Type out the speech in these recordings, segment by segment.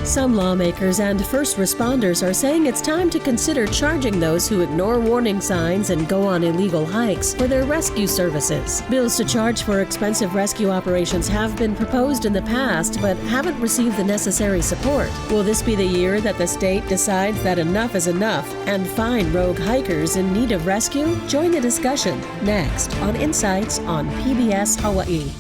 Some lawmakers and first responders are saying it's time to consider charging those who ignore warning signs and go on illegal hikes for their rescue services. Bills to charge for expensive rescue operations have been proposed in the past, but haven't received the necessary support. Will this be the year that the state decides that enough is enough and fine rogue hikers in need of rescue? Join the discussion next on Insights on PBS Hawaii.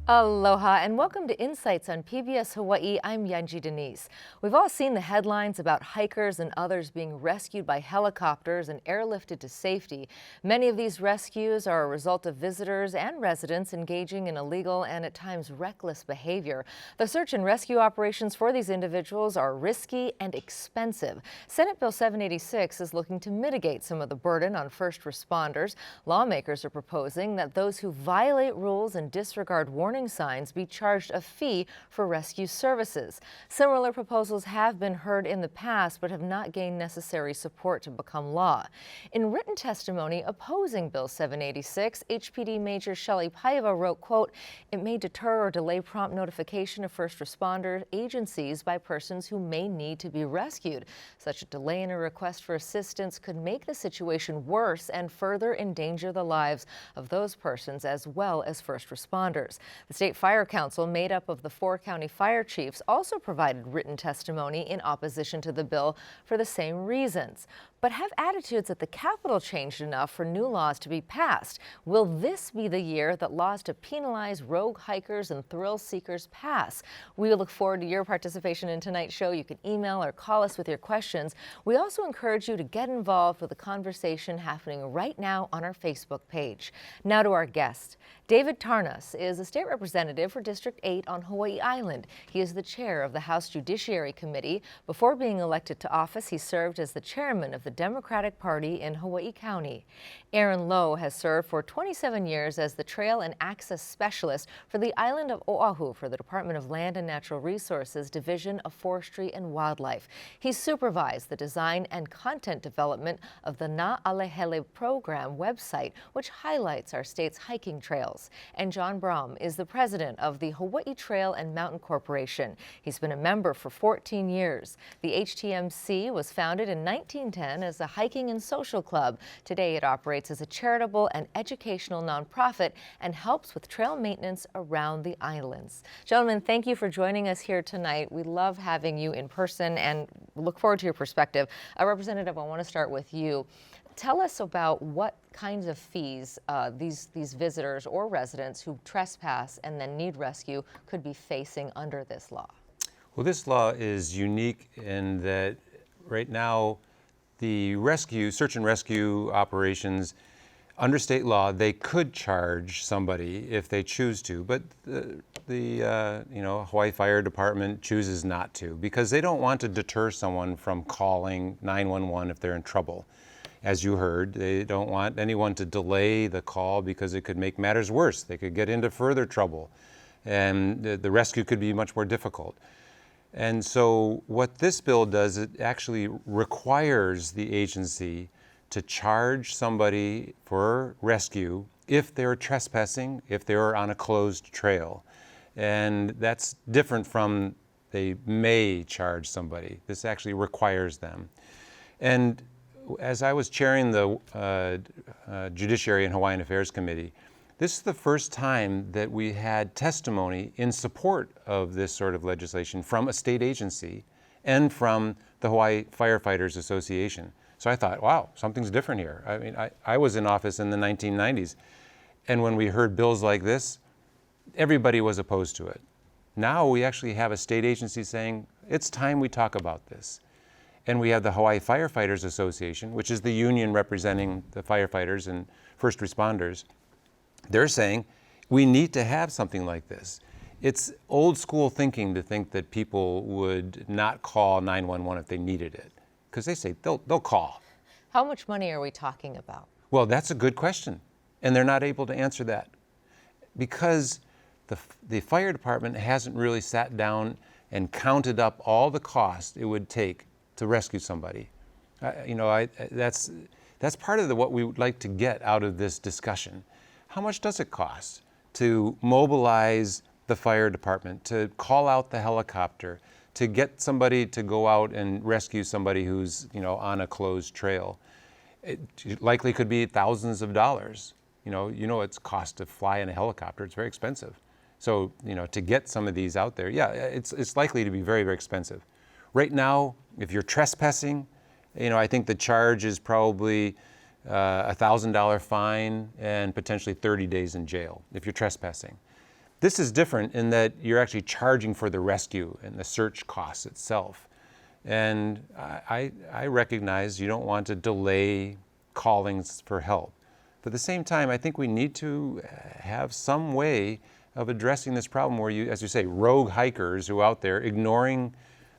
Aloha and welcome to Insights on PBS Hawaii. I'm Yanji Denise. We've all seen the headlines about hikers and others being rescued by helicopters and airlifted to safety. Many of these rescues are a result of visitors and residents engaging in illegal and at times reckless behavior. The search and rescue operations for these individuals are risky and expensive. Senate Bill 786 is looking to mitigate some of the burden on first responders. Lawmakers are proposing that those who violate rules and disregard warning signs be charged a fee for rescue services. Similar proposals have been heard in the past but have not gained necessary support to become law. In written testimony opposing Bill 786, HPD Major Shelley Paiva wrote, quote, "It may deter or delay prompt notification of first responder agencies by persons who may need to be rescued. Such a delay in a request for assistance could make the situation worse and further endanger the lives of those persons as well as first responders." The State Fire Council, made up of the 4 county fire chiefs, also provided written testimony in opposition to the bill for the same reasons. But have attitudes at the Capitol changed enough for new laws to be passed? Will this be the year that laws to penalize rogue hikers and thrill seekers pass? We look forward to your participation in tonight's show. You can email or call us with your questions. We also encourage you to get involved with the conversation happening right now on our Facebook page. Now to our guest. David Tarnas is a state representative for District 8 on Hawaii Island. He is the chair of the House Judiciary Committee. Before being elected to office, he served as the chairman of the Democratic Party in Hawaii County. Aaron Lowe has served for 27 years as the Trail and Access Specialist for the island of Oahu for the Department of Land and Natural Resources Division of Forestry and Wildlife. He supervised the design and content development of the Na'alehele program website, which highlights our state's hiking trails. And John Brom is the president of the Hawaii Trail and Mountain Corporation. He's been a member for 14 years. The HTMC was founded in 1910 as a hiking and social club. Today it operates as a charitable and educational nonprofit and helps with trail maintenance around the islands. Gentlemen, thank you for joining us here tonight. We love having you in person and look forward to your perspective. Representative, I want to start with you. Tell us about what kinds of fees these visitors or residents who trespass and then need rescue could be facing under this law. Well, this law is unique in that right now the search and rescue operations, under state law, they could charge somebody if they choose to, but the Hawaii Fire Department chooses not to because they don't want to deter someone from calling 911 if they're in trouble. As you heard, they don't want anyone to delay the call because it could make matters worse. They could get into further trouble, and the rescue could be much more difficult. And so what this bill does, it actually requires the agency to charge somebody for rescue if they're trespassing, if they're on a closed trail. And that's different from they may charge somebody. This actually requires them. And as I was chairing the Judiciary and Hawaiian Affairs Committee, this is the first time that we had testimony in support of this sort of legislation from a state agency and from the Hawaii Firefighters Association. So I thought, wow, something's different here. I mean, I was in office in the 1990s, and when we heard bills like this, everybody was opposed to it. Now we actually have a state agency saying, it's time we talk about this. And we have the Hawaii Firefighters Association, which is the union representing the firefighters and first responders. They're saying, we need to have something like this. It's old school thinking to think that people would not call 911 if they needed it, because they say they'll call. How much money are we talking about? Well, that's a good question, and they're not able to answer that because the fire department hasn't really sat down and counted up all the cost it would take to rescue somebody. That's part of what we would like to get out of this discussion. How much does it cost to mobilize the fire department, to call out the helicopter, to get somebody to go out and rescue somebody who's on a closed trail? It likely could be thousands of dollars. It's cost to fly in a helicopter. It's very expensive. So to get some of these out there, yeah, it's likely to be very, very expensive. Right now, if you're trespassing, I think the charge is probably a $1,000 fine and potentially 30 days in jail if you're trespassing. This is different in that you're actually charging for the rescue and the search costs itself. And I recognize you don't want to delay callings for help. But at the same time, I think we need to have some way of addressing this problem where you, as you say, rogue hikers who are out there ignoring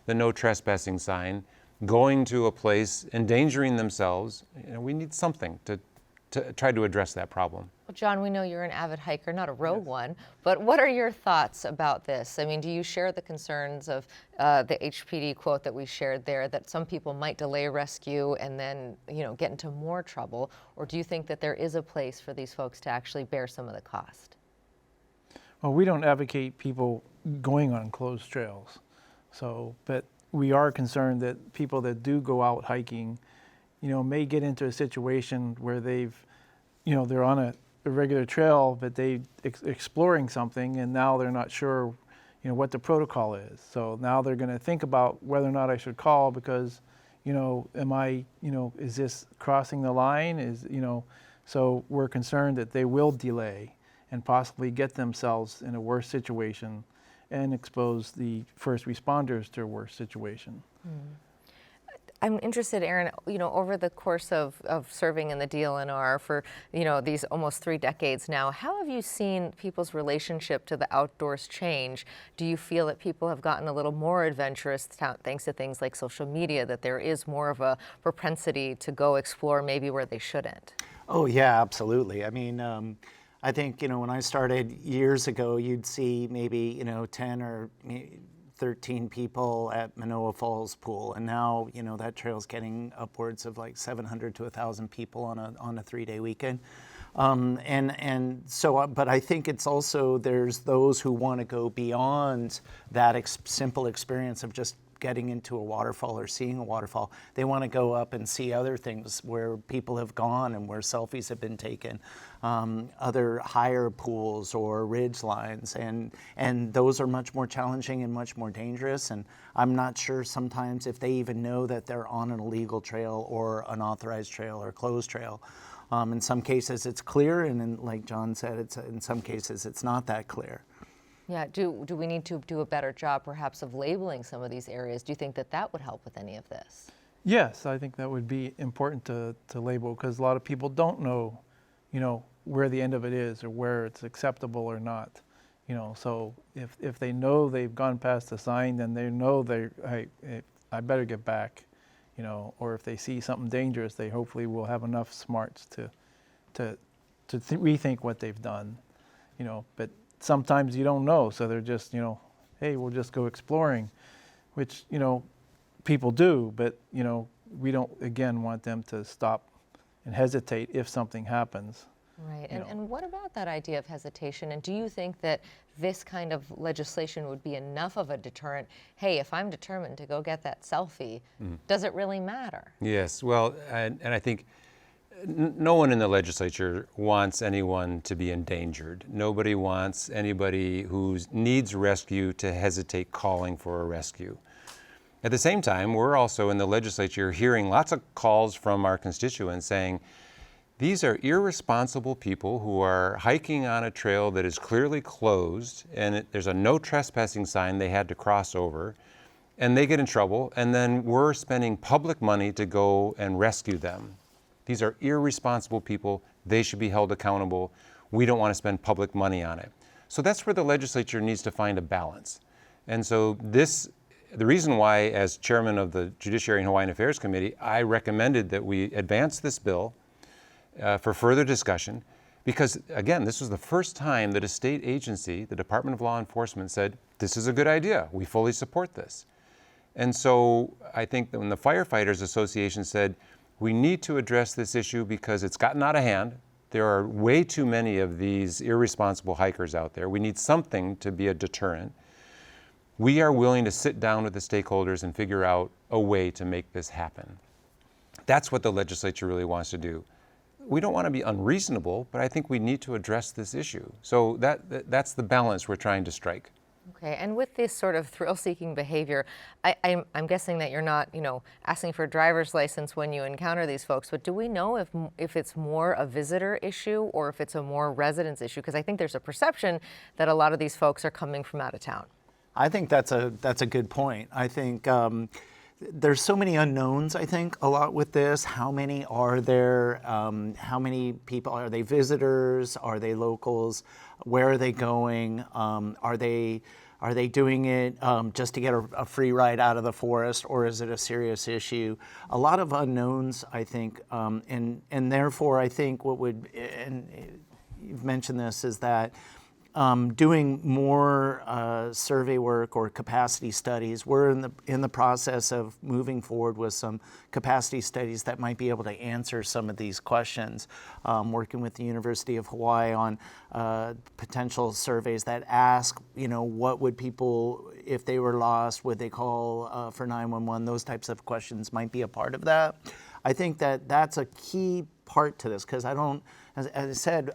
the no trespassing sign, going to a place, endangering themselves. We need something to try to address that problem. Well, John, we know you're an avid hiker, not a rogue one, but what are your thoughts about this? I mean, do you share the concerns of the HPD quote that we shared there, that some people might delay rescue and then, get into more trouble? Or do you think that there is a place for these folks to actually bear some of the cost? Well, we don't advocate people going on closed trails. But we are concerned that people that do go out hiking, may get into a situation where they're on a regular trail, but they exploring something, and now they're not sure, what the protocol is. So now they're going to think about whether or not I should call because, am I, is this crossing the line? So we're concerned that they will delay and possibly get themselves in a worse situation and expose the first responders to a worse situation. I'm interested, Aaron, over the course of serving in the DLNR for, these almost 3 decades now, how have you seen people's relationship to the outdoors change? Do you feel that people have gotten a little more adventurous thanks to things like social media, that there is more of a propensity to go explore maybe where they shouldn't? Oh, yeah, absolutely. I mean, I think, when I started years ago, you'd see maybe, 10 or 13 people at Manoa Falls Pool, and now that trail's getting upwards of like 700 to 1,000 people on a 3-day weekend, and so. But I think it's also there's those who want to go beyond that simple experience of just getting into a waterfall or seeing a waterfall. They want to go up and see other things where people have gone and where selfies have been taken, other higher pools or ridge lines, and those are much more challenging and much more dangerous. And I'm not sure sometimes if they even know that they're on an illegal trail or an authorized trail or closed trail. In some cases it's clear, and like John said, in some cases it's not that clear. Yeah, do we need to do a better job perhaps of labeling some of these areas? Do you think that would help with any of this? Yes, I think that would be important to label because a lot of people don't know, where the end of it is or where it's acceptable or not. So if they know they've gone past the sign, then they know I better get back, or if they see something dangerous, they hopefully will have enough smarts to rethink what they've done, but sometimes you don't know, so they're just, hey, we'll just go exploring, which, people do, but, we don't, again, want them to stop and hesitate if something happens. Right, and what about that idea of hesitation? And do you think that this kind of legislation would be enough of a deterrent? Hey, if I'm determined to go get that selfie, does it really matter? Yes, well, and I think no one in the legislature wants anyone to be endangered. Nobody wants anybody who needs rescue to hesitate calling for a rescue. At the same time, we're also in the legislature hearing lots of calls from our constituents saying, these are irresponsible people who are hiking on a trail that is clearly closed and there's a no trespassing sign they had to cross over, and they get in trouble, and then we're spending public money to go and rescue them. These are irresponsible people. They should be held accountable. We don't want to spend public money on it. So that's where the legislature needs to find a balance. And so the reason why, as chairman of the Judiciary and Hawaiian Affairs Committee, I recommended that we advance this bill for further discussion, because again, this was the first time that a state agency, the Department of Law Enforcement, said, this is a good idea. We fully support this. And so I think that when the Firefighters Association said, we need to address this issue because it's gotten out of hand. There are way too many of these irresponsible hikers out there. We need something to be a deterrent. We are willing to sit down with the stakeholders and figure out a way to make this happen. That's what the legislature really wants to do. We don't want to be unreasonable, but I think we need to address this issue. So that's the balance we're trying to strike. Okay, and with this sort of thrill-seeking behavior, I'm guessing that you're not, asking for a driver's license when you encounter these folks, but do we know if it's more a visitor issue or if it's a more residence issue? Because I think there's a perception that a lot of these folks are coming from out of town. I think that's a good point. I think there's so many unknowns, I think, a lot with this. How many are there? How many people, are they visitors? Are they locals? Where are they going? Are they doing it just to get a free ride out of the forest, or is it a serious issue? A lot of unknowns, I think, and therefore I think what would, and you've mentioned this, is that doing more survey work or capacity studies. We're in the process of moving forward with some capacity studies that might be able to answer some of these questions. Working with the University of Hawaii on potential surveys that ask, what would people, if they were lost, would they call for 911? Those types of questions might be a part of that. I think that that's a key part to this, because I don't, as I said,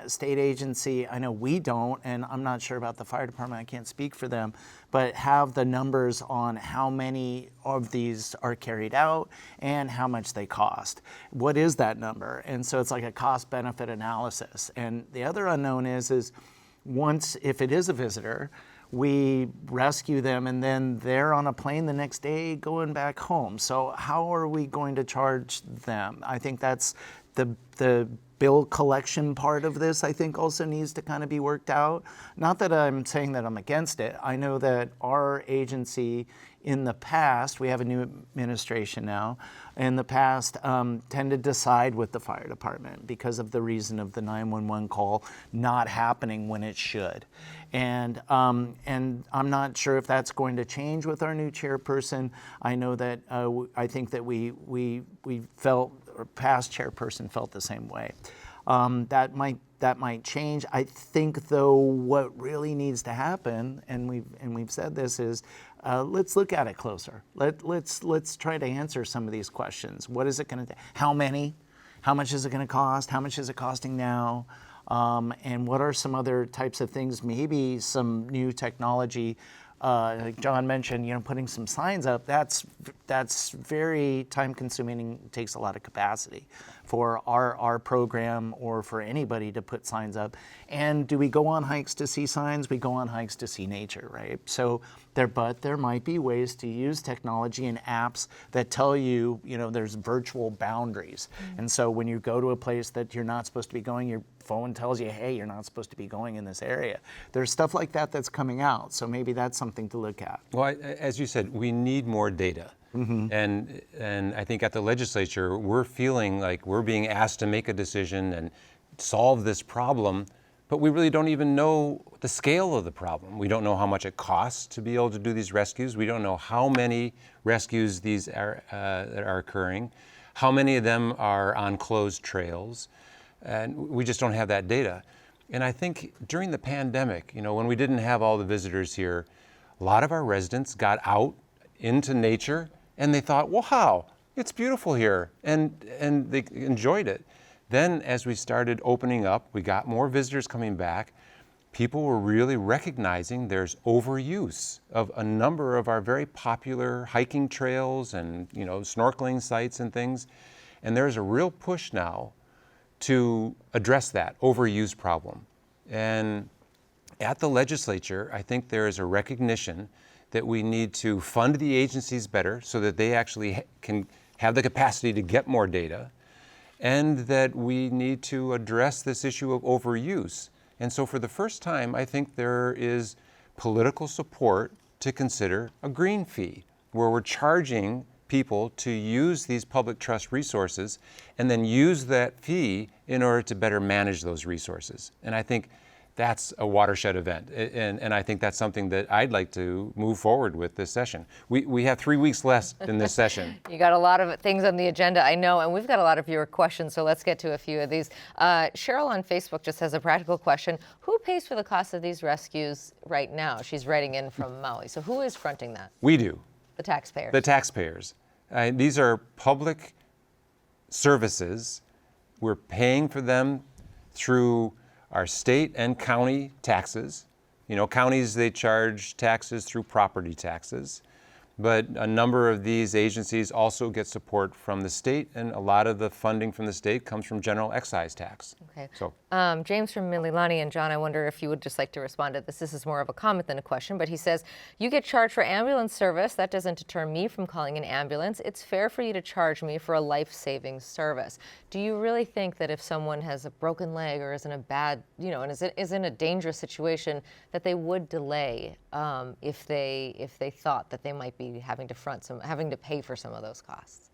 state agency, I know we don't, and I'm not sure about the fire department, I can't speak for them, but have the numbers on how many of these are carried out and how much they cost. What is that number? And so it's like a cost-benefit analysis. And the other unknown is once, if it is a visitor, we rescue them and then they're on a plane the next day going back home. So how are we going to charge them? I think that's the bill collection part of this, I think, also needs to kind of be worked out. Not that I'm saying that I'm against it. I know that our agency in the past, we have a new administration now, in the past tended to side with the fire department because of the reason of the 911 call not happening when it should. And I'm not sure if that's going to change with our new chairperson. I know that I think that we felt, or past chairperson felt the same way. That might change. I think, though, what really needs to happen, and we've said this, is let's look at it closer. Let's try to answer some of these questions. What is it going to take? How many? How much is it going to cost? How much is it costing now? And what are some other types of things? Maybe some new technology. Like John mentioned, putting some signs up. That's very time-consuming and takes a lot of capacity for our program or for anybody to put signs up. And do we go on hikes to see signs? We go on hikes to see nature, right? So there might be ways to use technology and apps that tell you, there's virtual boundaries. Mm-hmm. And so when you go to a place that you're not supposed to be going, your phone tells you, hey, you're not supposed to be going in this area. There's stuff like that that's coming out. So maybe that's something to look at. Well, as you said, we need more data. Mm-hmm. And I think at the legislature, we're feeling like we're being asked to make a decision and solve this problem, but we really don't even know the scale of the problem. We don't know how much it costs to be able to do these rescues. We don't know how many rescues these that are occurring, how many of them are on closed trails, and we just don't have that data. And I think during the pandemic, when we didn't have all the visitors here, a lot of our residents got out into nature and they thought, wow, it's beautiful here, and they enjoyed it. Then as we started opening up, we got more visitors coming back. People were really recognizing there's overuse of a number of our very popular hiking trails and snorkeling sites and things. And there's a real push now to address that overuse problem. And at the legislature, I think there is a recognition that we need to fund the agencies better so that they actually can have the capacity to get more data, and that we need to address this issue of overuse. And so for the first time, I think there is political support to consider a green fee, where we're charging people to use these public trust resources and then use that fee in order to better manage those resources. And I think that's a watershed event. And I think that's something that I'd like to move forward with this session. We have 3 weeks left in this session. You got a lot of things on the agenda, I know, and we've got a lot of viewer questions, so let's get to a few of these. Cheryl on Facebook just has a practical question. Who pays for the cost of these rescues right now? She's writing in from Maui. So who is fronting that? We do. The taxpayers. The taxpayers. These are public services. We're paying for them through our state and county taxes. You know, counties, they charge taxes through property taxes, but a number of these agencies also get support from the state, and a lot of the funding from the state comes from general excise tax. Okay. So, James from Mililani, and John, I wonder if you would just like to respond to this. This is more of a comment than a question, but he says, you get charged for ambulance service. That doesn't deter me from calling an ambulance. It's fair for you to charge me for a life-saving service. Do you really think that if someone has a broken leg or is in a bad, you know, and is in a dangerous situation, that they would delay if they thought that they might be having to pay for some of those costs?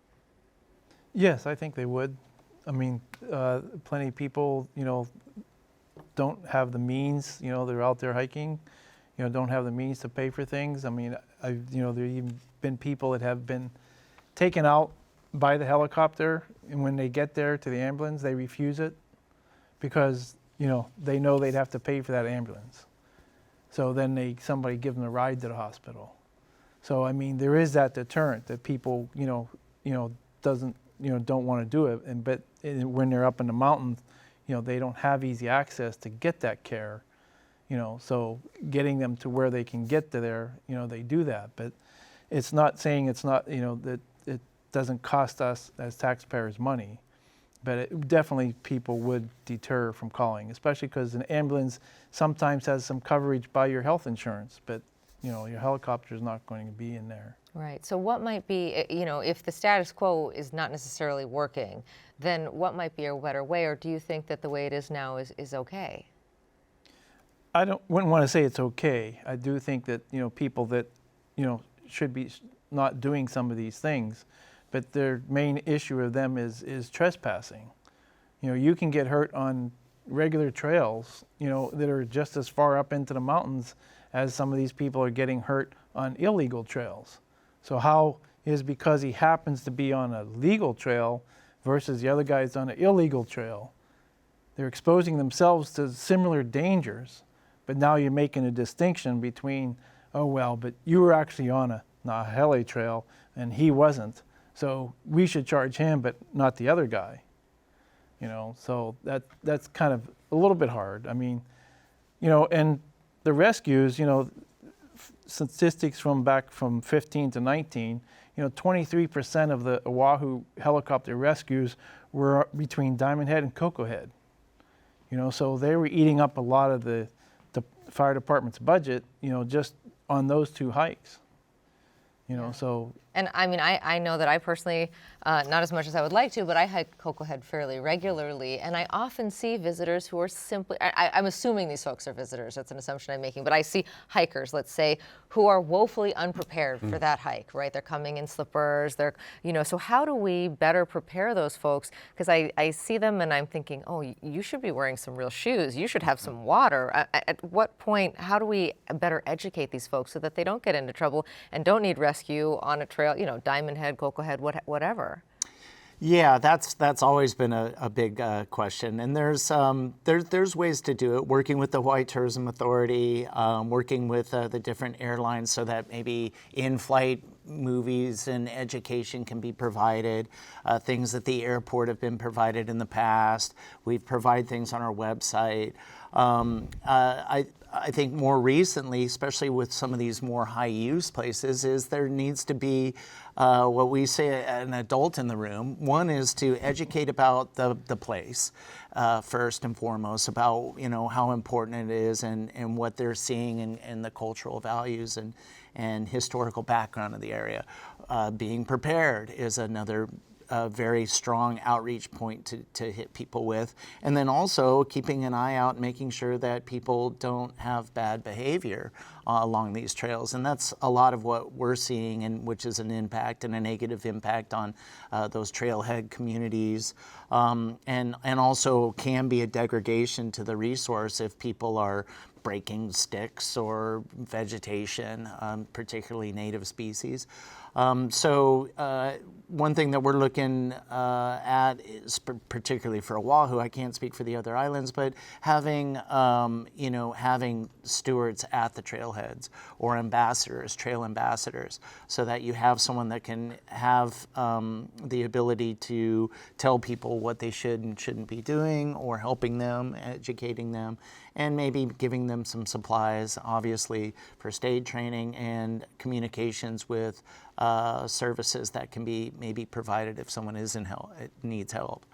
Yes, I think they would. I mean, plenty of people, you know, don't have the means, you know, they're out there hiking, you know, don't have the means to pay for things. I mean, you know, there have even been people that have been taken out by the helicopter, and when they get there to the ambulance, they refuse it because, you know they'd have to pay for that ambulance. So then somebody give them a ride to the hospital. So I mean, there is that deterrent that people, don't want to do it, but when they're up in the mountains, you know, they don't have easy access to get that care, you know. So getting them to where they can get to there, you know, they do that. But it's not saying it's not, you know, that it doesn't cost us as taxpayers money. But definitely people would deter from calling, especially because an ambulance sometimes has some coverage by your health insurance, but you know, your helicopter is not going to be in there. Right. So what might be, you know, if the status quo is not necessarily working, then what might be a better way, or do you think that the way it is now is okay? I wouldn't want to say it's okay. I do think that, you know, people that, you know, should be not doing some of these things, but their main issue of them is trespassing. You know, you can get hurt on regular trails, you know, that are just as far up into the mountains as some of these people are getting hurt on illegal trails. So how is because he happens to be on a legal trail versus the other guy's on an illegal trail? They're exposing themselves to similar dangers, but now you're making a distinction between, oh well, but you were actually on a heli trail and he wasn't, so we should charge him but not the other guy. You know, so that's kind of a little bit hard. I mean, you know, and the rescues, you know, statistics back from 15 to 19, you know, 23% of the Oahu helicopter rescues were between Diamond Head and Cocoa Head. You know, so they were eating up a lot of the fire department's budget, you know, just on those two hikes. You know, so. And I mean, I know that I personally, not as much as I would like to, but I hike Cocoa Head fairly regularly, and I often see visitors who are simply, I'm assuming these folks are visitors, that's an assumption I'm making, but I see hikers, let's say, who are woefully unprepared for that hike, right? They're coming in slippers, they're, you know, so how do we better prepare those folks? Because I see them and I'm thinking, oh, you should be wearing some real shoes, you should have some water. At what point, how do we better educate these folks so that they don't get into trouble and don't need rescue on a trail, you know, Diamond Head, Cocoa Head, whatever? Yeah, that's always been a big question, and there's ways to do it. Working with the Hawaii Tourism Authority, working with the different airlines, so that maybe in-flight movies and education can be provided. Things that the airport have been provided in the past. We provide things on our website. I think more recently, especially with some of these more high-use places, is there needs to be what we say an adult in the room. One is to educate about the place first and foremost, about, you know, how important it is and what they're seeing and the cultural values and historical background of the area. Being prepared is another a very strong outreach point to hit people with. And then also keeping an eye out, making sure that people don't have bad behavior along these trails. And that's a lot of what we're seeing, and which is an impact and a negative impact on those trailhead communities. And also can be a degradation to the resource if people are breaking sticks or vegetation, particularly native species. So one thing that we're looking at is particularly for Oahu, I can't speak for the other islands, but having having stewards at the trailheads or ambassadors, trail ambassadors, so that you have someone that can have the ability to tell people what they should and shouldn't be doing, or helping them, educating them, and maybe giving them some supplies, obviously, first aid training and communications with services that can be maybe provided if someone needs help.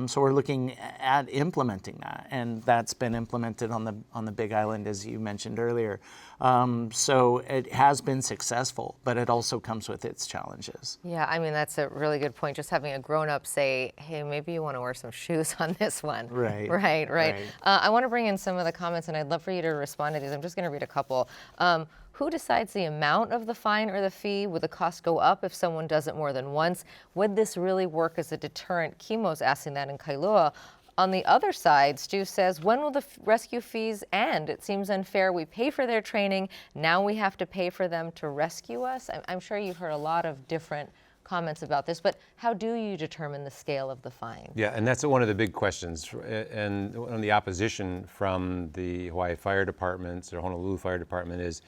So we're looking at implementing that, and that's been implemented on the Big Island, as you mentioned earlier. So it has been successful, but it also comes with its challenges. Yeah, I mean, that's a really good point. Just having a grown-up say, hey, maybe you want to wear some shoes on this one. Right. Right. I want to bring in some of the comments, and I'd love for you to respond to these. I'm just going to read a couple. Who decides the amount of the fine or the fee? Would the cost go up if someone does it more than once? Would this really work as a deterrent? Kimo's asking that in Kailua. On the other side, Stu says, when will the rescue fees end? It seems unfair. We pay for their training. Now we have to pay for them to rescue us. I'm sure you've heard a lot of different comments about this, but how do you determine the scale of the fine? Yeah, and that's one of the big questions. And one of the opposition from the Hawaii Fire Department or Honolulu Fire Department is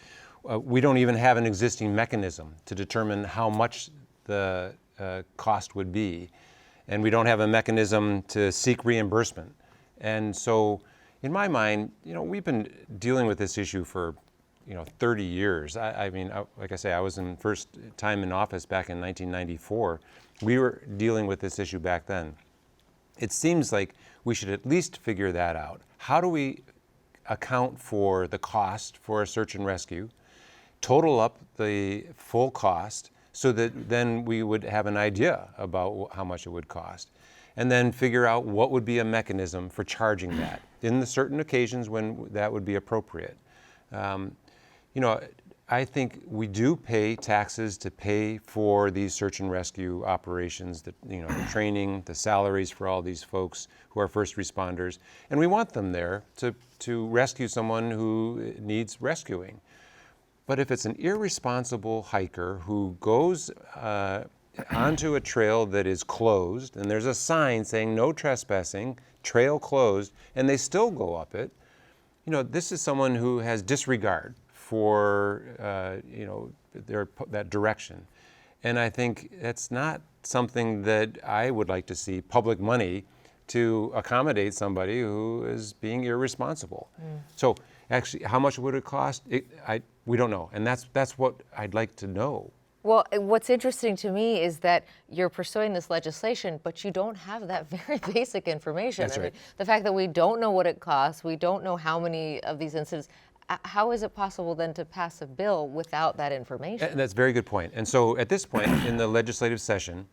we don't even have an existing mechanism to determine how much the cost would be. And we don't have a mechanism to seek reimbursement. And so in my mind, we've been dealing with this issue for 30 years. I mean, like I say, I was in first time in office back in 1994. We were dealing with this issue back then. It seems like we should at least figure that out. How do we account for the cost for a search and rescue, total up the full cost, so that then we would have an idea about how much it would cost, and then figure out what would be a mechanism for charging that in the certain occasions when that would be appropriate. I think we do pay taxes to pay for these search and rescue operations, the training, the salaries for all these folks who are first responders, and we want them there to rescue someone who needs rescuing. But if it's an irresponsible hiker who goes onto a trail that is closed, and there's a sign saying no trespassing, trail closed, and they still go up it, this is someone who has disregard for that direction. And I think that's not something that I would like to see public money to accommodate somebody who is being irresponsible. So actually, how much would it cost? We don't know, and that's what I'd like to know. Well, what's interesting to me is that you're pursuing this legislation, but you don't have that very basic information. That's right. I mean, the fact that we don't know what it costs, we don't know how many of these incidents, how is it possible then to pass a bill without that information? And that's a very good point. And so at this point in the legislative session,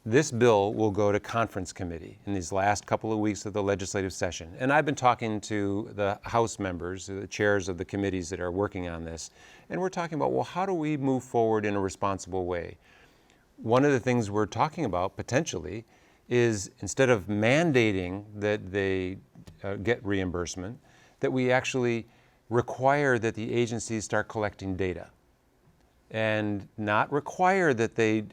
this bill will go to conference committee in these last couple of weeks of the legislative session. And I've been talking to the House members, the chairs of the committees that are working on this, and we're talking about, well, how do we move forward in a responsible way? One of the things we're talking about potentially is, instead of mandating that they get reimbursement, that we actually require that the agencies start collecting data, and not require that they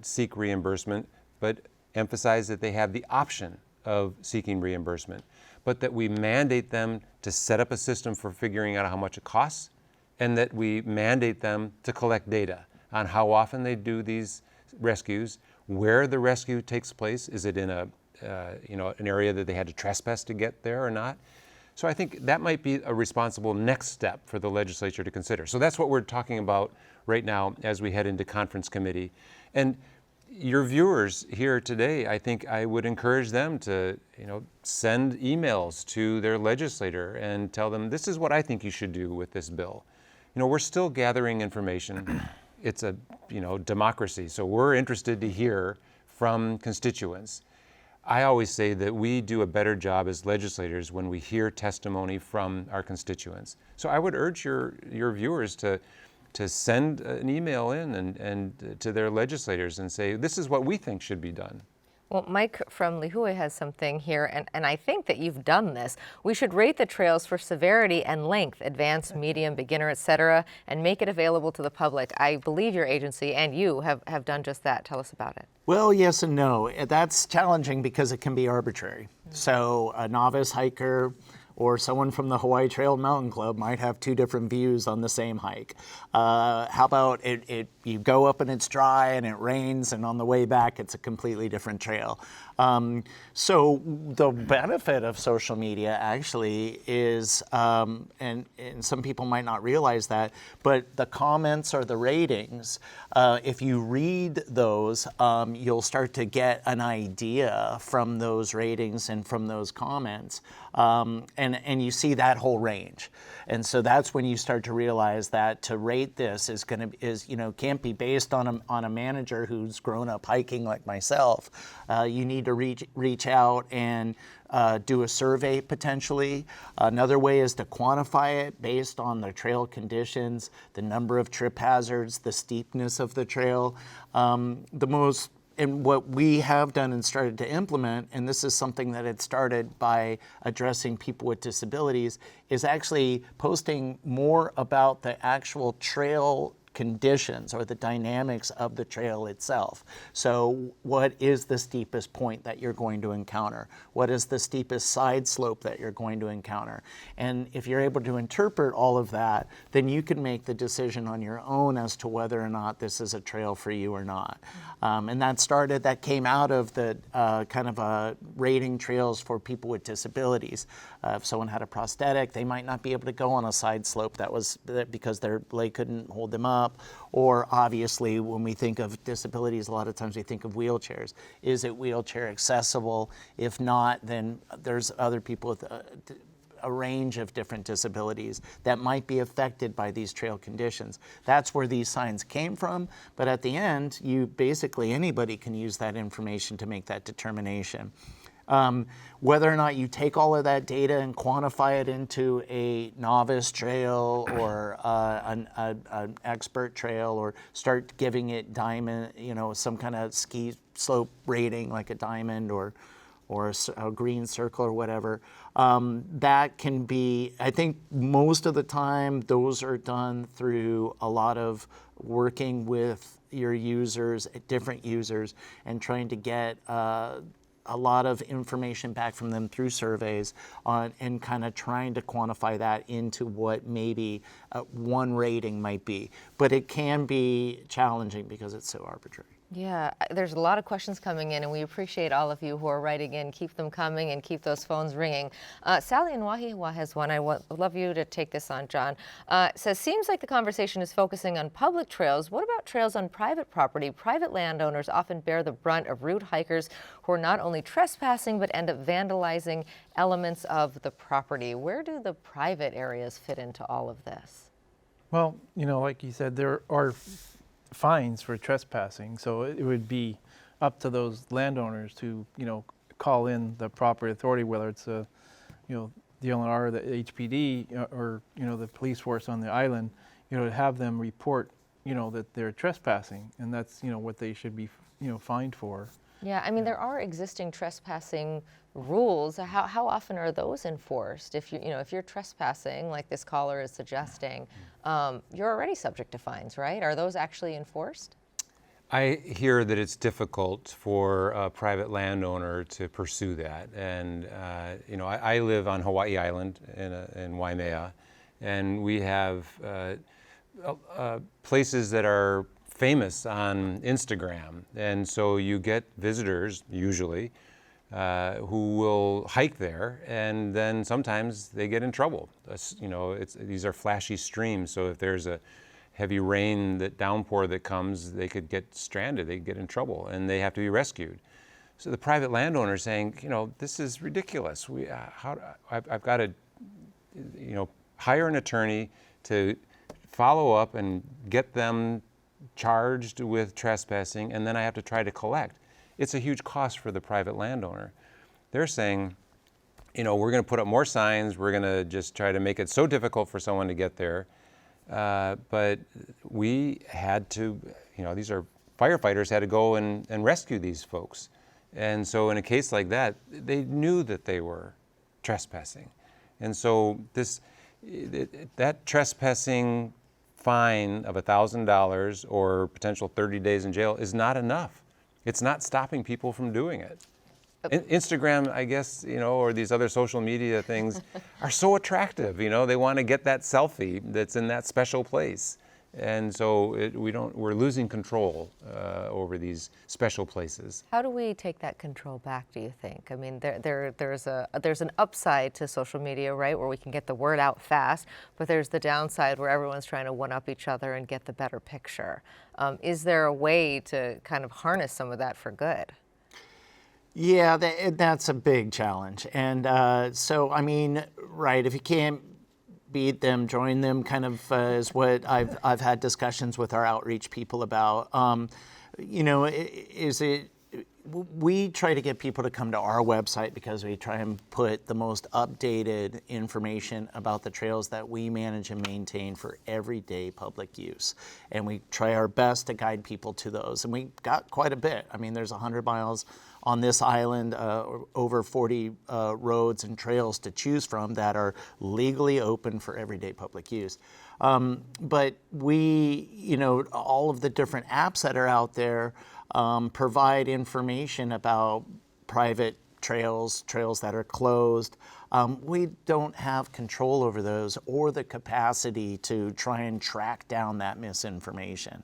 seek reimbursement, but emphasize that they have the option of seeking reimbursement, but that we mandate them to set up a system for figuring out how much it costs, and that we mandate them to collect data on how often they do these rescues, where the rescue takes place. Is it in an area that they had to trespass to get there or not? So I think that might be a responsible next step for the legislature to consider. So that's what we're talking about right now as we head into conference committee. And your viewers here today, I think I would encourage them to, send emails to their legislator and tell them, this is what I think you should do with this bill. We're still gathering information. It's a, democracy. So we're interested to hear from constituents. I always say that we do a better job as legislators when we hear testimony from our constituents. So I would urge your viewers to send an email in and to their legislators and say, this is what we think should be done. Well, Mike from Lihue has something here, and I think that you've done this. We should rate the trails for severity and length, advanced, medium, beginner, etc., and make it available to the public. I believe your agency and you have done just that. Tell us about it. Well, yes and no. That's challenging because it can be arbitrary. So a novice hiker or someone from the Hawaii Trail Mountain Club might have two different views on the same hike. How about you go up and it's dry and it rains, and on the way back it's a completely different trail. So the benefit of social media actually is, and some people might not realize that, but the comments or the ratings, if you read those, you'll start to get an idea from those ratings and from those comments. And you see that whole range. And so that's when you start to realize that to rate this can't be based on a manager who's grown up hiking like myself. You need to reach out and do a survey potentially. Another way is to quantify it based on the trail conditions, the number of trip hazards, the steepness of the trail. And what we have done and started to implement, and this is something that had started by addressing people with disabilities, is actually posting more about the actual trail conditions or the dynamics of the trail itself. So what is the steepest point that you're going to encounter? What is the steepest side slope that you're going to encounter? And if you're able to interpret all of that, then you can make the decision on your own as to whether or not this is a trail for you or not. And that came out of the rating trails for people with disabilities. If someone had a prosthetic, they might not be able to go on a side slope because their leg couldn't hold them up. Or obviously, when we think of disabilities, a lot of times we think of wheelchairs. Is it wheelchair accessible? If not, then there's other people with a range of different disabilities that might be affected by these trail conditions. That's where these signs came from. But at the end, anybody can use that information to make that determination. Whether or not you take all of that data and quantify it into a novice trail or an expert trail, or start giving it diamond, some kind of ski slope rating like a diamond or a green circle or whatever, that can be, I think most of the time those are done through a lot of working with your users, different users, and trying to get a lot of information back from them through surveys and kind of trying to quantify that into what maybe one rating might be. But it can be challenging because it's so arbitrary. Yeah, there's a lot of questions coming in, and we appreciate all of you who are writing in. Keep them coming and keep those phones ringing. Sally in Wahiawa has one. I would love you to take this on, John. Says, seems like the conversation is focusing on public trails. What about trails on private property? Private landowners often bear the brunt of rude hikers who are not only trespassing, but end up vandalizing elements of the property. Where do the private areas fit into all of this? Well, like you said, there are fines for trespassing, so it would be up to those landowners to call in the proper authority, whether it's the LNR, the HPD, or the police force on the island, to have them report that they're trespassing, and that's what they should be fined for. Yeah, I mean, there are existing trespassing rules. How often are those enforced? If you're trespassing, like this caller is suggesting, you're already subject to fines, right? Are those actually enforced? I hear that it's difficult for a private landowner to pursue that. And, I live on Hawaii Island in Waimea, and we have places that are famous on Instagram. And so you get visitors, usually, who will hike there, and then sometimes they get in trouble. These are flashy streams, so if there's a heavy downpour that comes, they could get stranded, they get in trouble, and they have to be rescued. So the private landowner is saying, this is ridiculous. I've got to, hire an attorney to follow up and get them charged with trespassing, and then I have to try to collect. it's a huge cost for the private landowner. They're saying, you know, we're going to put up more signs, we're going to just try to make it so difficult for someone to get there. But we had to, you know, these are firefighters had to go and rescue these folks. And so in a case like that, they knew that they were trespassing. And so that trespassing fine of $1,000 or potential 30 days in jail is not enough. It's not stopping people from doing it. Instagram, I guess, you know, or these other social media things are so attractive. You know, they want to get that selfie that's in that special place, and so we're losing control over these special places. How do we take that control back, do you think? I mean, there's an upside to social media, right, where we can get the word out fast, but there's the downside where everyone's trying to one-up each other and get the better picture. Is there a way to kind of harness some of that for good? Yeah, that's a big challenge. And so, I mean, right, if you can't beat them, join them, kind of is what I've had discussions with our outreach people about. You know, we try to get people to come to our website because we try and put the most updated information about the trails that we manage and maintain for everyday public use. And we try our best to guide people to those. And we got quite a bit. I mean, there's 100 miles on this island, over 40 roads and trails to choose from that are legally open for everyday public use. But we, you know, all of the different apps that are out there provide information about private trails that are closed. We don't have control over those or the capacity to try and track down that misinformation.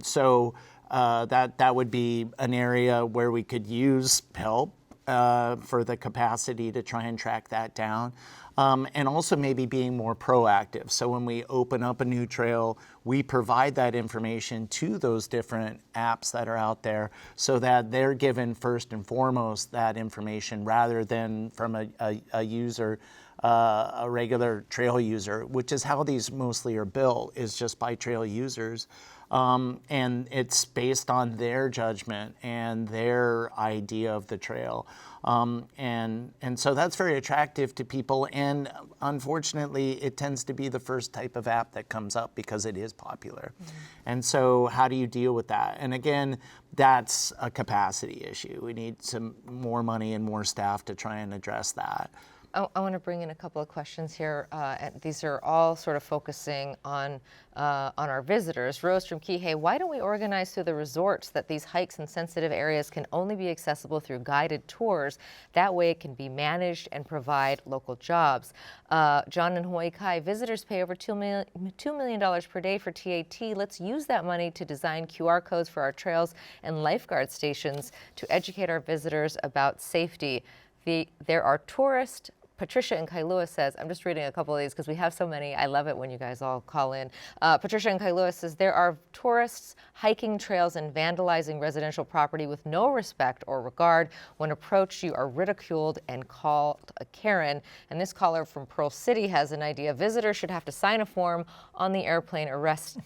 So that would be an area where we could use help for the capacity to try and track that down. And also maybe being more proactive. So when we open up a new trail, we provide that information to those different apps that are out there so that they're given first and foremost that information rather than from a user, a regular trail user, which is how these mostly are built, is just by trail users. And it's based on their judgment and their idea of the trail. And so that's very attractive to people. And unfortunately, it tends to be the first type of app that comes up because it is popular. Mm-hmm. And so how do you deal with that? And again, that's a capacity issue. We need some more money and more staff to try and address that. I want to bring in a couple of questions here. And these are all sort of focusing on our visitors. Rose from Kihei, why don't we organize through the resorts that these hikes in sensitive areas can only be accessible through guided tours? That way it can be managed and provide local jobs. John in Hawaii Kai, visitors pay over $2 million per day for TAT. Let's use that money to design QR codes for our trails and lifeguard stations to educate our visitors about safety. There are tourists. Patricia in Kailua says, I'm just reading a couple of these because we have so many. I love it when you guys all call in. Patricia in Kailua says, there are tourists hiking trails and vandalizing residential property with no respect or regard. When approached, you are ridiculed and called a Karen. And this caller from Pearl City has an idea. Visitors should have to sign a form on the airplane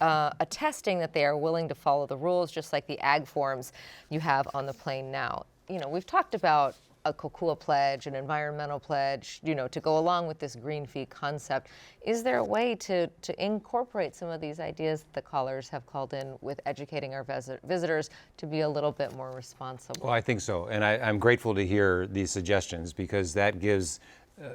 attesting that they are willing to follow the rules, just like the ag forms you have on the plane now. You know, we've talked about a kokua pledge, an environmental pledge, you know, to go along with this green fee concept. Is there a way to incorporate some of these ideas that the callers have called in with educating our visitors to be a little bit more responsible? Well, I think so. And I'm grateful to hear these suggestions because that gives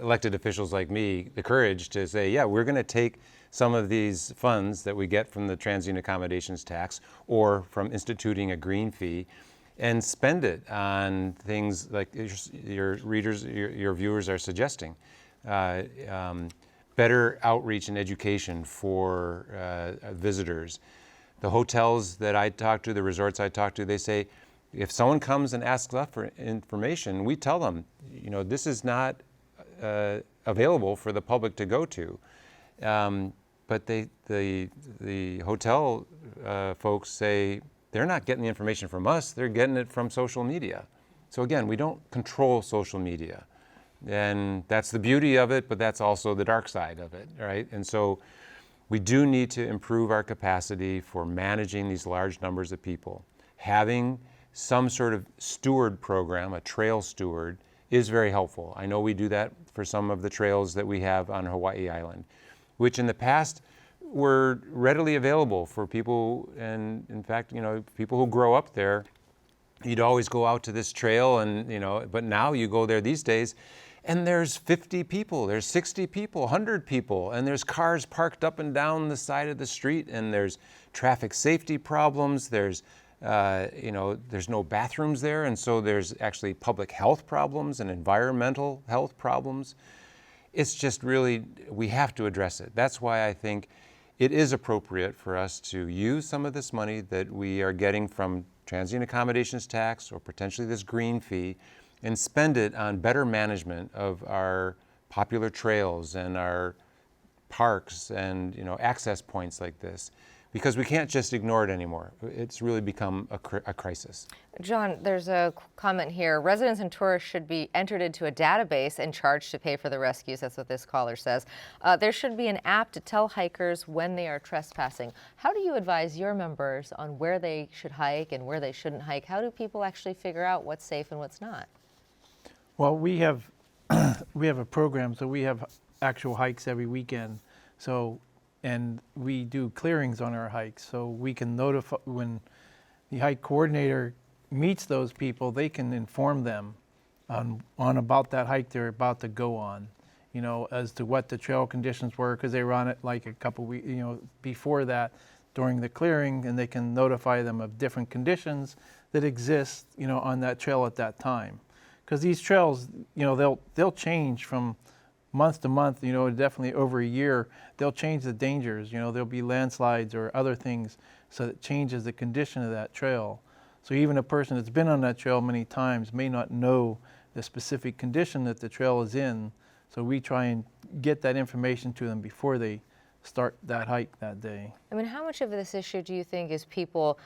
elected officials like me the courage to say, yeah, we're going to take some of these funds that we get from the transient accommodations tax or from instituting a green fee and spend it on things like your readers, your viewers are suggesting. Better outreach and education for visitors. The hotels that I talk to, the resorts I talk to, they say, if someone comes and asks us for information, we tell them, you know, this is not available for the public to go to. But the hotel folks say, they're not getting the information from us, they're getting it from social media. So again, we don't control social media. And that's the beauty of it, but that's also the dark side of it, right? And so we do need to improve our capacity for managing these large numbers of people. Having some sort of steward program, a trail steward, is very helpful. I know we do that for some of the trails that we have on Hawaii Island, which in the past were readily available for people, and in fact, people who grow up there, you'd always go out to this trail, and but now you go there these days and there's 50 people, there's 60 people, 100 people, and there's cars parked up and down the side of the street, and there's traffic safety problems, there's there's no bathrooms there, and so there's actually public health problems and environmental health problems. It's just really, we have to address it. That's why I think it is appropriate for us to use some of this money that we are getting from transient accommodations tax or potentially this green fee and spend it on better management of our popular trails and our parks and access points like this, because we can't just ignore it anymore. It's really become a crisis. John, there's a comment here. Residents and tourists should be entered into a database and charged to pay for the rescues. That's what this caller says. There should be an app to tell hikers when they are trespassing. How do you advise your members on where they should hike and where they shouldn't hike? How do people actually figure out what's safe and what's not? Well, we have a program, so we have actual hikes every weekend. And we do clearings on our hikes, so we can notify when the hike coordinator meets those people. They can inform them on about that hike they're about to go on, as to what the trail conditions were, because they were on it like a couple weeks, before that during the clearing, and they can notify them of different conditions that exist, on that trail at that time. Because these trails, they'll change from month to month, definitely over a year. They'll change the dangers, there'll be landslides or other things, so it changes the condition of that trail. So even a person that's been on that trail many times may not know the specific condition that the trail is in. So we try and get that information to them before they start that hike that day. I mean, how much of this issue do you think is people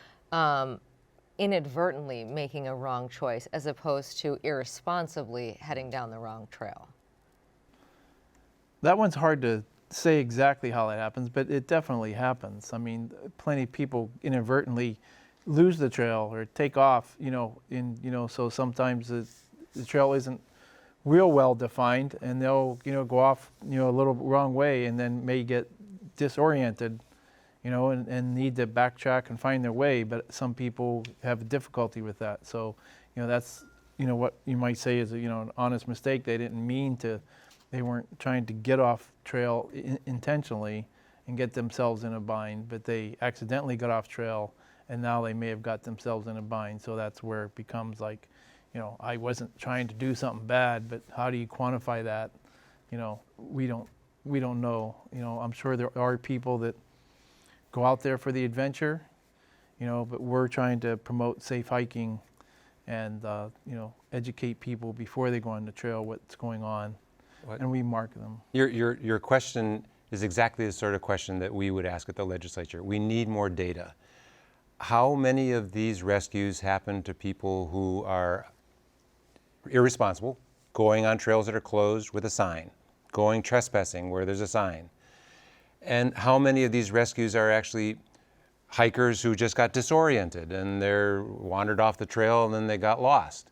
inadvertently making a wrong choice as opposed to irresponsibly heading down the wrong trail? That one's hard to say exactly how that happens, but it definitely happens. I mean, plenty of people inadvertently lose the trail or take off, so sometimes the trail isn't real well defined, and they'll, go off, a little wrong way, and then may get disoriented, and need to backtrack and find their way. But some people have difficulty with that. So, that's, what you might say is, an honest mistake. They didn't mean to. They weren't trying to get off trail intentionally and get themselves in a bind, but they accidentally got off trail, and now they may have got themselves in a bind. So that's where it becomes like, I wasn't trying to do something bad, but how do you quantify that? We don't know. I'm sure there are people that go out there for the adventure, but we're trying to promote safe hiking and, educate people before they go on the trail what's going on. And we mark them. Your question is exactly the sort of question that we would ask at the legislature. We need more data. How many of these rescues happen to people who are irresponsible, going on trails that are closed with a sign, going trespassing where there's a sign? And how many of these rescues are actually hikers who just got disoriented and they're wandered off the trail and then they got lost?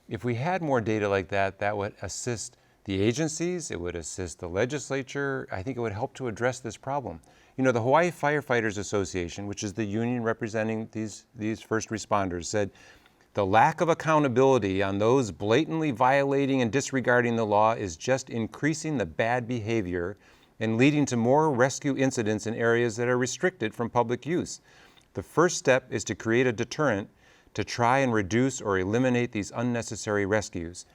If we had more data like that, that would assist the agencies, it would assist the legislature. I think it would help to address this problem. The Hawaii Firefighters Association, which is the union representing these first responders, said the lack of accountability on those blatantly violating and disregarding the law is just increasing the bad behavior and leading to more rescue incidents in areas that are restricted from public use. The first step is to create a deterrent to try and reduce or eliminate these unnecessary rescues.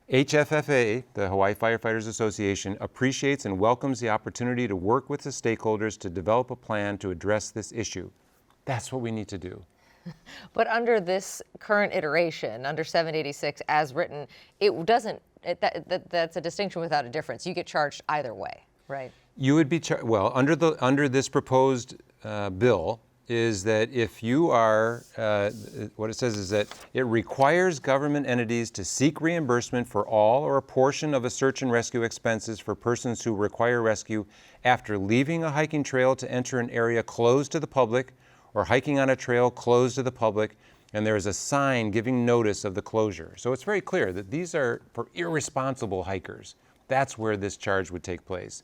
HFFA, the Hawaii Firefighters Association, appreciates and welcomes the opportunity to work with the stakeholders to develop a plan to address this issue. That's what we need to do. But under this current iteration, under 786 as written, that's a distinction without a difference. You get charged either way, right? You would be under this proposed bill, is that if you are, what it says is that it requires government entities to seek reimbursement for all or a portion of a search and rescue expenses for persons who require rescue after leaving a hiking trail to enter an area closed to the public or hiking on a trail closed to the public and there is a sign giving notice of the closure. So it's very clear that these are for irresponsible hikers. That's where this charge would take place.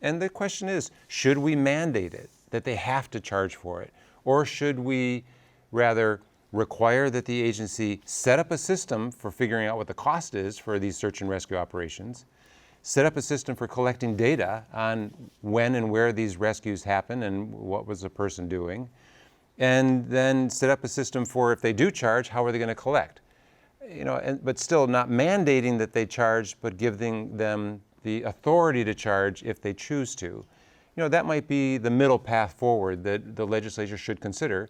And the question is, should we mandate it, that they have to charge for it? Or should we rather require that the agency set up a system for figuring out what the cost is for these search and rescue operations, set up a system for collecting data on when and where these rescues happen and what was the person doing, and then set up a system for, if they do charge, how are they going to collect? But still not mandating that they charge, but giving them the authority to charge if they choose to. That might be the middle path forward that the legislature should consider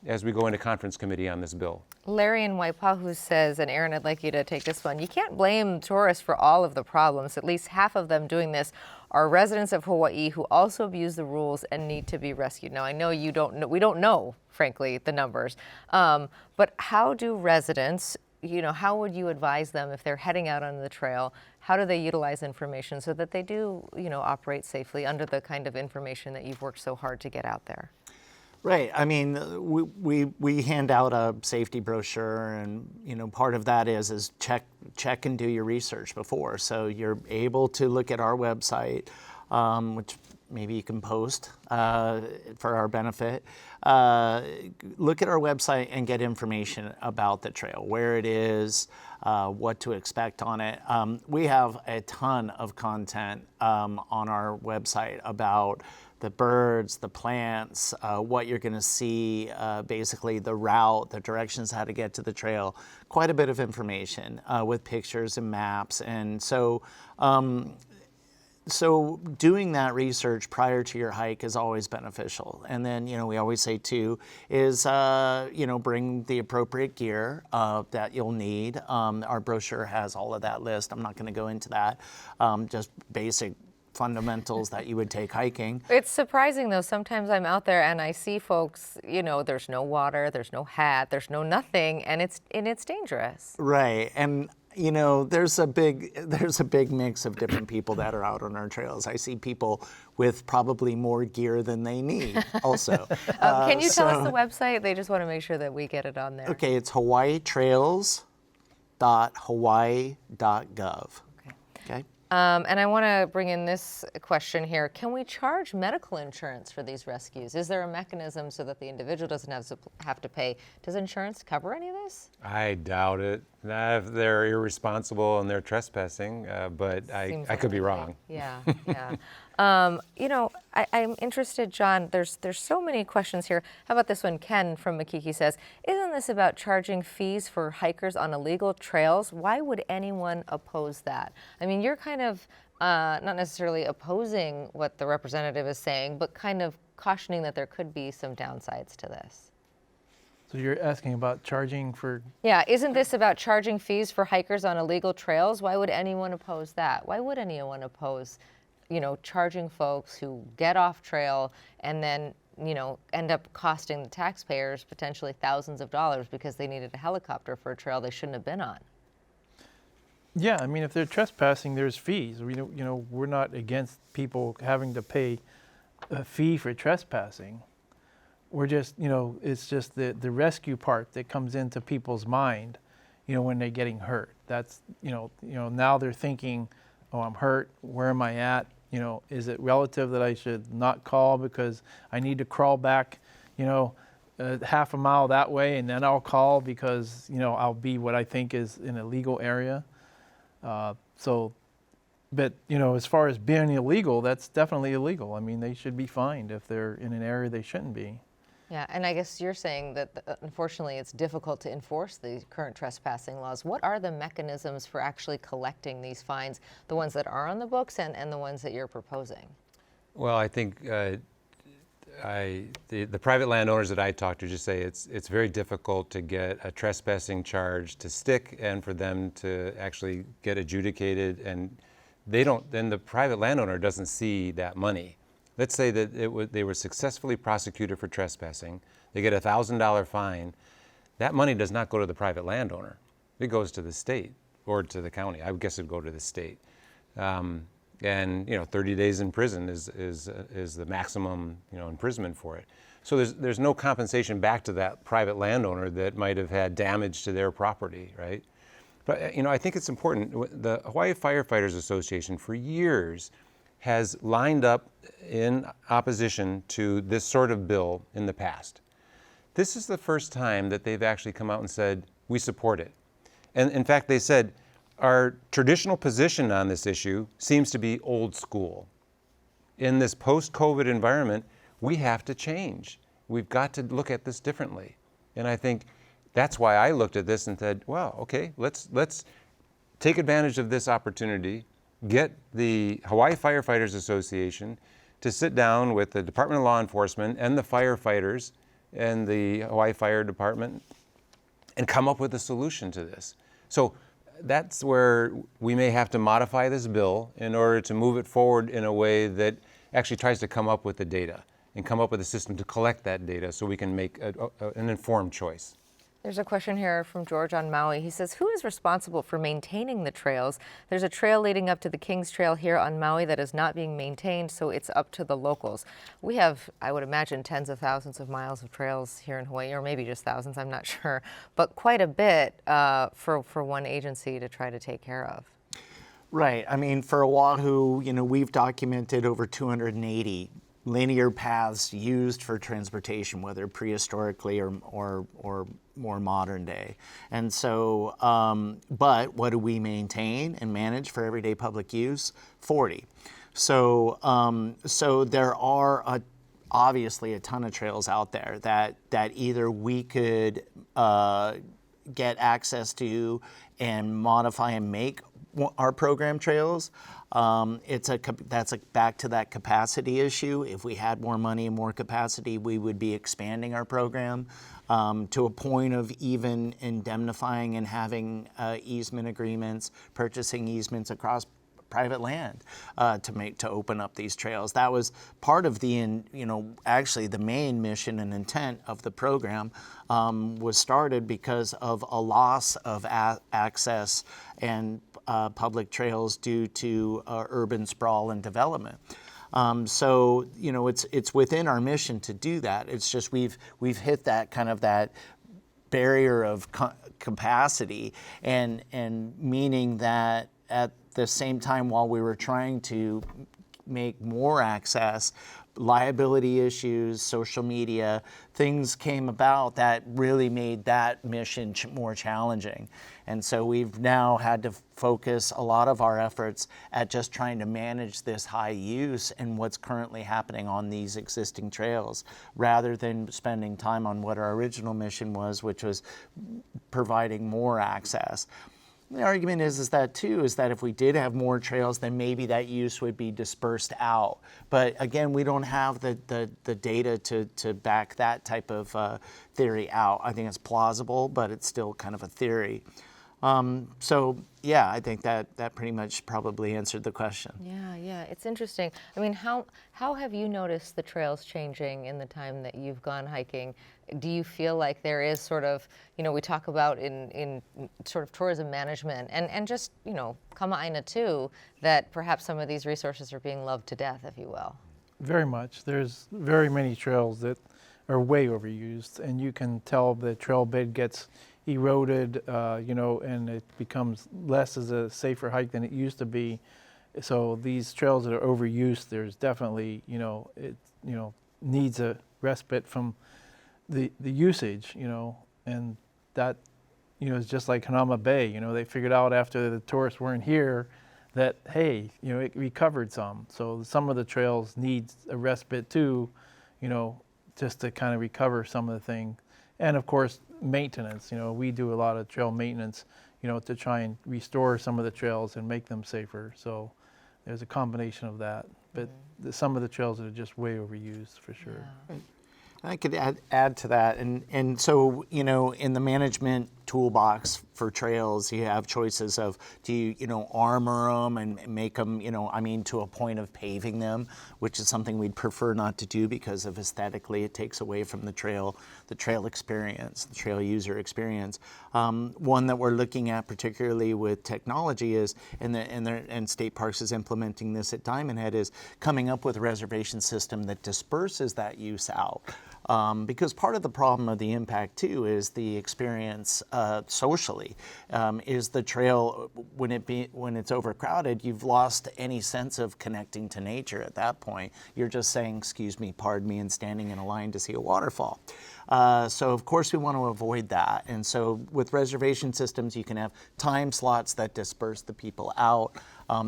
as we go into conference committee on this bill. Larry in Waipahu says, and Aaron, I'd like you to take this one, you can't blame tourists for all of the problems. At least half of them doing this are residents of Hawaii who also abuse the rules and need to be rescued. Now, I know you don't know, we don't know, frankly, the numbers, but how do residents, how would you advise them if they're heading out on the trail? How do they utilize information so that they do, operate safely under the kind of information that you've worked so hard to get out there? Right. I mean, we hand out a safety brochure, and part of that is check and do your research before. So you're able to look at our website, which maybe you can post for our benefit. Look at our website and get information about the trail, where it is, what to expect on it. We have a ton of content on our website about the birds, the plants, what you're going to see, basically the route, the directions, how to get to the trail. Quite a bit of information with pictures and maps. And so doing that research prior to your hike is always beneficial. And then, we always say too, is, bring the appropriate gear that you'll need. Our brochure has all of that list. I'm not going to go into that, just basic fundamentals that you would take hiking. It's surprising though, sometimes I'm out there and I see folks, there's no water, there's no hat, there's no nothing, and it's dangerous. Right. And there's a big mix of different people that are out on our trails. I see people with probably more gear than they need also. Can you tell us the website? They just want to make sure that we get it on there. Okay, it's hawaiitrails.hawaii.gov. Okay. And I want to bring in this question here. Can we charge medical insurance for these rescues? Is there a mechanism so that the individual doesn't have to pay? Does insurance cover any of this? I doubt it. Not if they're irresponsible and they're trespassing, but I could be wrong. Yeah, yeah. I'm interested, John, there's so many questions here. How about this one? Ken from Makiki says, isn't this about charging fees for hikers on illegal trails? Why would anyone oppose that? I mean, you're kind of not necessarily opposing what the representative is saying, but kind of cautioning that there could be some downsides to this. So you're asking about charging for... Yeah, isn't this about charging fees for hikers on illegal trails? Why would anyone oppose that? Why would anyone oppose, charging folks who get off trail and then, end up costing the taxpayers potentially thousands of dollars because they needed a helicopter for a trail they shouldn't have been on? Yeah, I mean, if they're trespassing, there's fees. We're not against people having to pay a fee for trespassing. We're just, it's just the rescue part that comes into people's mind, when they're getting hurt. That's, now they're thinking, oh, I'm hurt, where am I at? Is it relative that I should not call because I need to crawl back, half a mile that way and then I'll call because, I'll be what I think is an illegal area. But, as far as being illegal, that's definitely illegal. I mean, they should be fined if they're in an area they shouldn't be. Yeah, and I guess you're saying that unfortunately it's difficult to enforce the current trespassing laws. What are the mechanisms for actually collecting these fines, the ones that are on the books and the ones that you're proposing? Well, I think the private landowners that I talk to just say it's very difficult to get a trespassing charge to stick and for them to actually get adjudicated, and then the private landowner doesn't see that money. Let's say that they were successfully prosecuted for trespassing. They get a $1,000 fine. That money does not go to the private landowner. It goes to the state or to the county. I would guess it would go to the state. And 30 days in prison is the maximum imprisonment for it. So there's no compensation back to that private landowner that might have had damage to their property, right? But I think it's important. The Hawaii Firefighters Association for years has lined up in opposition to this sort of bill in the past. This is the first time that they've actually come out and said, we support it. And in fact, they said, our traditional position on this issue seems to be old school. In this post-COVID environment, we have to change. We've got to look at this differently. And I think that's why I looked at this and said, well, okay, let's take advantage of this opportunity, get the Hawaii Firefighters Association to sit down with the Department of Law Enforcement and the firefighters and the Hawaii Fire Department and come up with a solution to this. So that's where we may have to modify this bill in order to move it forward in a way that actually tries to come up with the data and come up with a system to collect that data so we can make an informed choice. There's a question here from George on Maui. He says, who is responsible for maintaining the trails? There's a trail leading up to the Kings Trail here on Maui that is not being maintained, so it's up to the locals. We have, I would imagine, tens of thousands of miles of trails here in Hawaii, or maybe just thousands, I'm not sure, but quite a bit for one agency to try to take care of. Right. I mean, for Oahu, we've documented over 280 linear paths used for transportation, whether prehistorically or more modern day. And so, but what do we maintain and manage for everyday public use? 40. So, so there are obviously a ton of trails out there that either we could get access to and modify and make our program trails. That's back to that capacity issue. If we had more money and more capacity, we would be expanding our program to a point of even indemnifying and having easement agreements, purchasing easements across private land to open up these trails. That was part of the, actually the main mission and intent of the program was started because of a loss of access and public trails due to urban sprawl and development. So it's within our mission to do that. It's just we've hit that kind of that barrier of capacity, and meaning that at the same time, while we were trying to make more access, liability issues, social media, things came about that really made that mission more challenging. And so we've now had to focus a lot of our efforts at just trying to manage this high use and what's currently happening on these existing trails, rather than spending time on what our original mission was, which was providing more access. The argument is that if we did have more trails, then maybe that use would be dispersed out. But again, we don't have the data to back that type of theory out. I think it's plausible, but it's still kind of a theory. So yeah, I think that pretty much probably answered the question. Yeah, it's interesting. I mean, how have you noticed the trails changing in the time that you've gone hiking? Do you feel like there is sort of, we talk about in sort of tourism management and just, Kama'aina too, that perhaps some of these resources are being loved to death, if you will? Very much. There's very many trails that are way overused, and you can tell the trail bed gets eroded, and it becomes less as a safer hike than it used to be. So these trails that are overused, there's definitely, it needs a respite from the usage, and that, is just like Hanauma Bay. They figured out after the tourists weren't here that, hey, it recovered some. So some of the trails need a respite too, just to kind of recover some of the things. And of course, maintenance. We do a lot of trail maintenance, to try and restore some of the trails and make them safer. So there's a combination of that. But some of the trails are just way overused for sure. Yeah. I could add to that, and so in the management toolbox for trails, you have choices of do you armor them and make them to a point of paving them, which is something we'd prefer not to do because of aesthetically it takes away from the trail experience, the trail user experience. One that we're looking at particularly with technology is, and State Parks is implementing this at Diamond Head, is coming up with a reservation system that disperses that use out. Because part of the problem of the impact too is the experience socially. Is the trail, when it's overcrowded, you've lost any sense of connecting to nature at that point. You're just saying, excuse me, pardon me, and standing in a line to see a waterfall. So of course we want to avoid that. And so with reservation systems, you can have time slots that disperse the people out.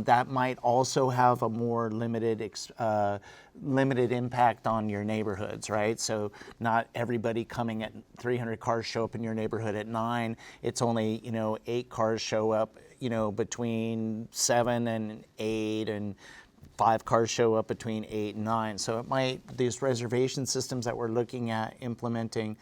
That might also have a more limited impact on your neighborhoods, right? So not everybody coming at 300 cars show up in your neighborhood at 9. It's only, 8 cars show up, between 7 and 8, and 5 cars show up between 8 and 9. So these reservation systems that we're looking at implementing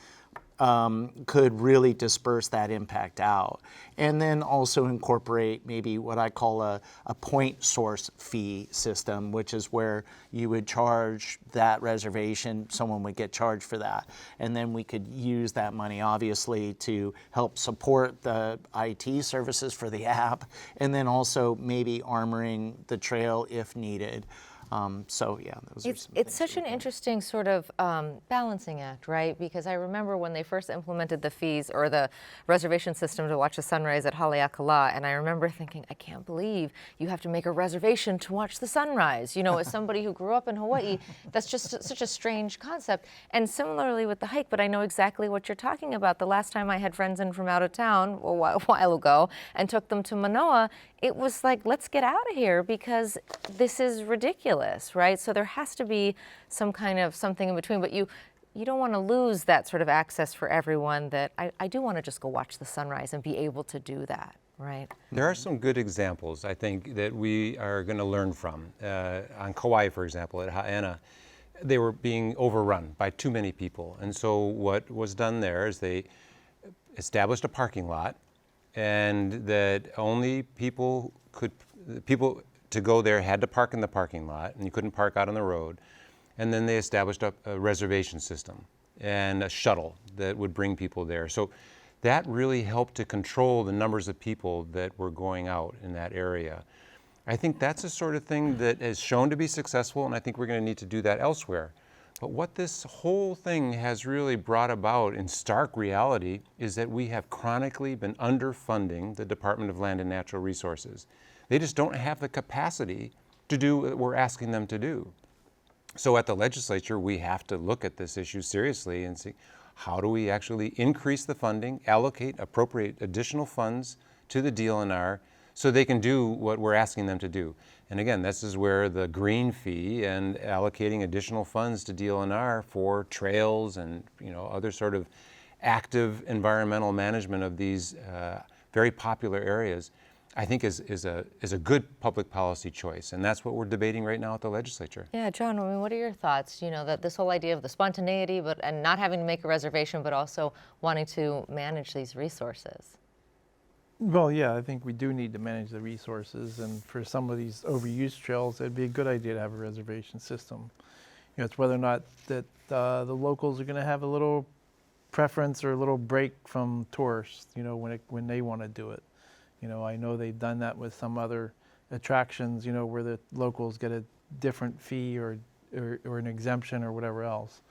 could really disperse that impact out. And then also incorporate maybe what I call a point source fee system, which is where you would charge that reservation, someone would get charged for that. And then we could use that money obviously to help support the IT services for the app, and then also maybe armoring the trail if needed. So yeah, those are some It's such an interesting sort of balancing act, right? Because I remember when they first implemented the fees or the reservation system to watch the sunrise at Haleakala, and I remember thinking, I can't believe you have to make a reservation to watch the sunrise. As somebody who grew up in Hawaii, that's just such a strange concept. And similarly with the hike, but I know exactly what you're talking about. The last time I had friends in from out of town a while ago and took them to Manoa, it was like, let's get out of here because this is ridiculous, right? So there has to be some kind of something in between, but you don't want to lose that sort of access for everyone that I do want to just go watch the sunrise and be able to do that, right? There are some good examples, I think, that we are going to learn from. On Kauai, for example, at Ha'ena, they were being overrun by too many people. And so what was done there is they established a parking lot, and that only people to go there had to park in the parking lot, and you couldn't park out on the road. And then they established a reservation system and a shuttle that would bring people there. So that really helped to control the numbers of people that were going out in that area. I think that's the sort of thing that has shown to be successful, and I think we're going to need to do that elsewhere. But what this whole thing has really brought about in stark reality is that we have chronically been underfunding the Department of Land and Natural Resources. They just don't have the capacity to do what we're asking them to do. So at the legislature, we have to look at this issue seriously and see, how do we actually increase the funding, appropriate additional funds to the DLNR so they can do what we're asking them to do. And again, this is where the green fee and allocating additional funds to DLNR for trails and other sort of active environmental management of these very popular areas, I think is a good public policy choice. And that's what we're debating right now at the legislature. Yeah, John, what are your thoughts? That this whole idea of the spontaneity and not having to make a reservation, but also wanting to manage these resources. Well, yeah, I think we do need to manage the resources, and for some of these overused trails, it'd be a good idea to have a reservation system. It's whether or not that the locals are going to have a little preference or a little break from tourists, when they want to do it. I know they've done that with some other attractions, where the locals get a different fee or an exemption or whatever else.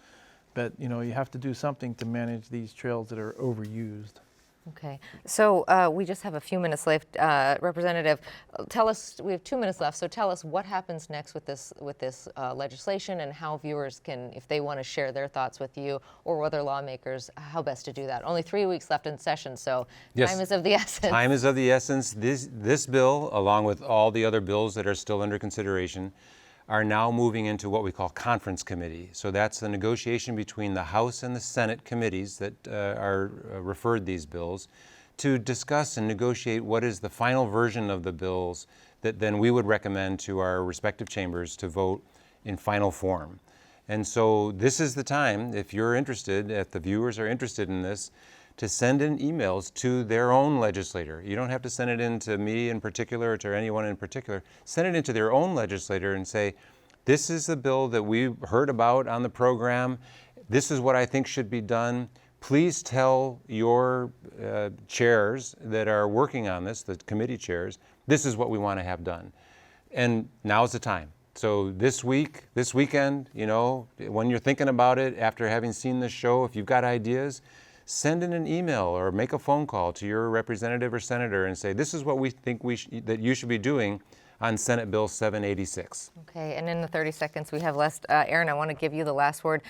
But, you have to do something to manage these trails that are overused. Okay, so we just have a few minutes left. Representative, tell us, we have 2 minutes left, so tell us what happens next with this legislation, and how viewers can, if they want to share their thoughts with you or other lawmakers, how best to do that. Only 3 weeks left in session, so yes, time is of the essence. Time is of the essence. This bill, along with all the other bills that are still under consideration, are now moving into what we call conference committee. So that's the negotiation between the House and the Senate committees that are referred these bills to discuss and negotiate what is the final version of the bills that then we would recommend to our respective chambers to vote in final form. And so this is the time, if you're interested, if the viewers are interested in this, to send in emails to their own legislator. You don't have to send it in to me in particular or to anyone in particular. Send it into their own legislator and say, this is the bill that we heard about on the program. This is what I think should be done. Please tell your chairs that are working on this, the committee chairs, this is what we want to have done. And now's the time. So this weekend, you know, when you're thinking about it, after having seen this show, if you've got ideas, send in an email or make a phone call to your representative or senator and say, this is what we think that you should be doing on Senate Bill 786. Okay, and in the 30 seconds we have left, Aaron, I want to give you the last word.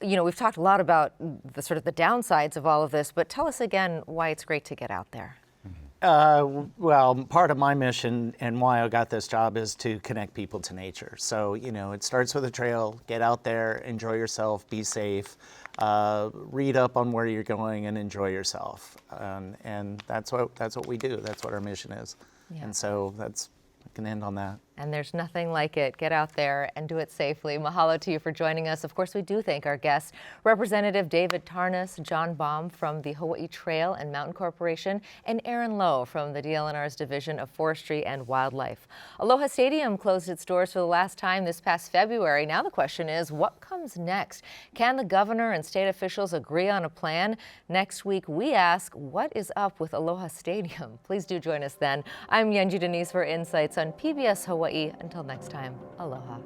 You know, we've talked a lot about the sort of the downsides of all of this, but tell us again why it's great to get out there. Well, part of my mission and why I got this job is to connect people to nature. So, you know, it starts with a trail. Get out there, enjoy yourself, be safe, read up on where you're going, and enjoy yourself. And that's what we do. That's what our mission is. Yeah. And so I can end on that. And there's nothing like it. Get out there and do it safely. Mahalo to you for joining us. Of course, we do thank our guests, Representative David Tarnas, John Baum from the Hawaii Trail and Mountain Corporation, and Aaron Lowe from the DLNR's Division of Forestry and Wildlife. Aloha Stadium closed its doors for the last time this past February. Now the question is, what comes next? Can the governor and state officials agree on a plan? Next week, we ask, what is up with Aloha Stadium? Please do join us then. I'm Yanji Denise for Insights on PBS Hawaii. Until next time, aloha.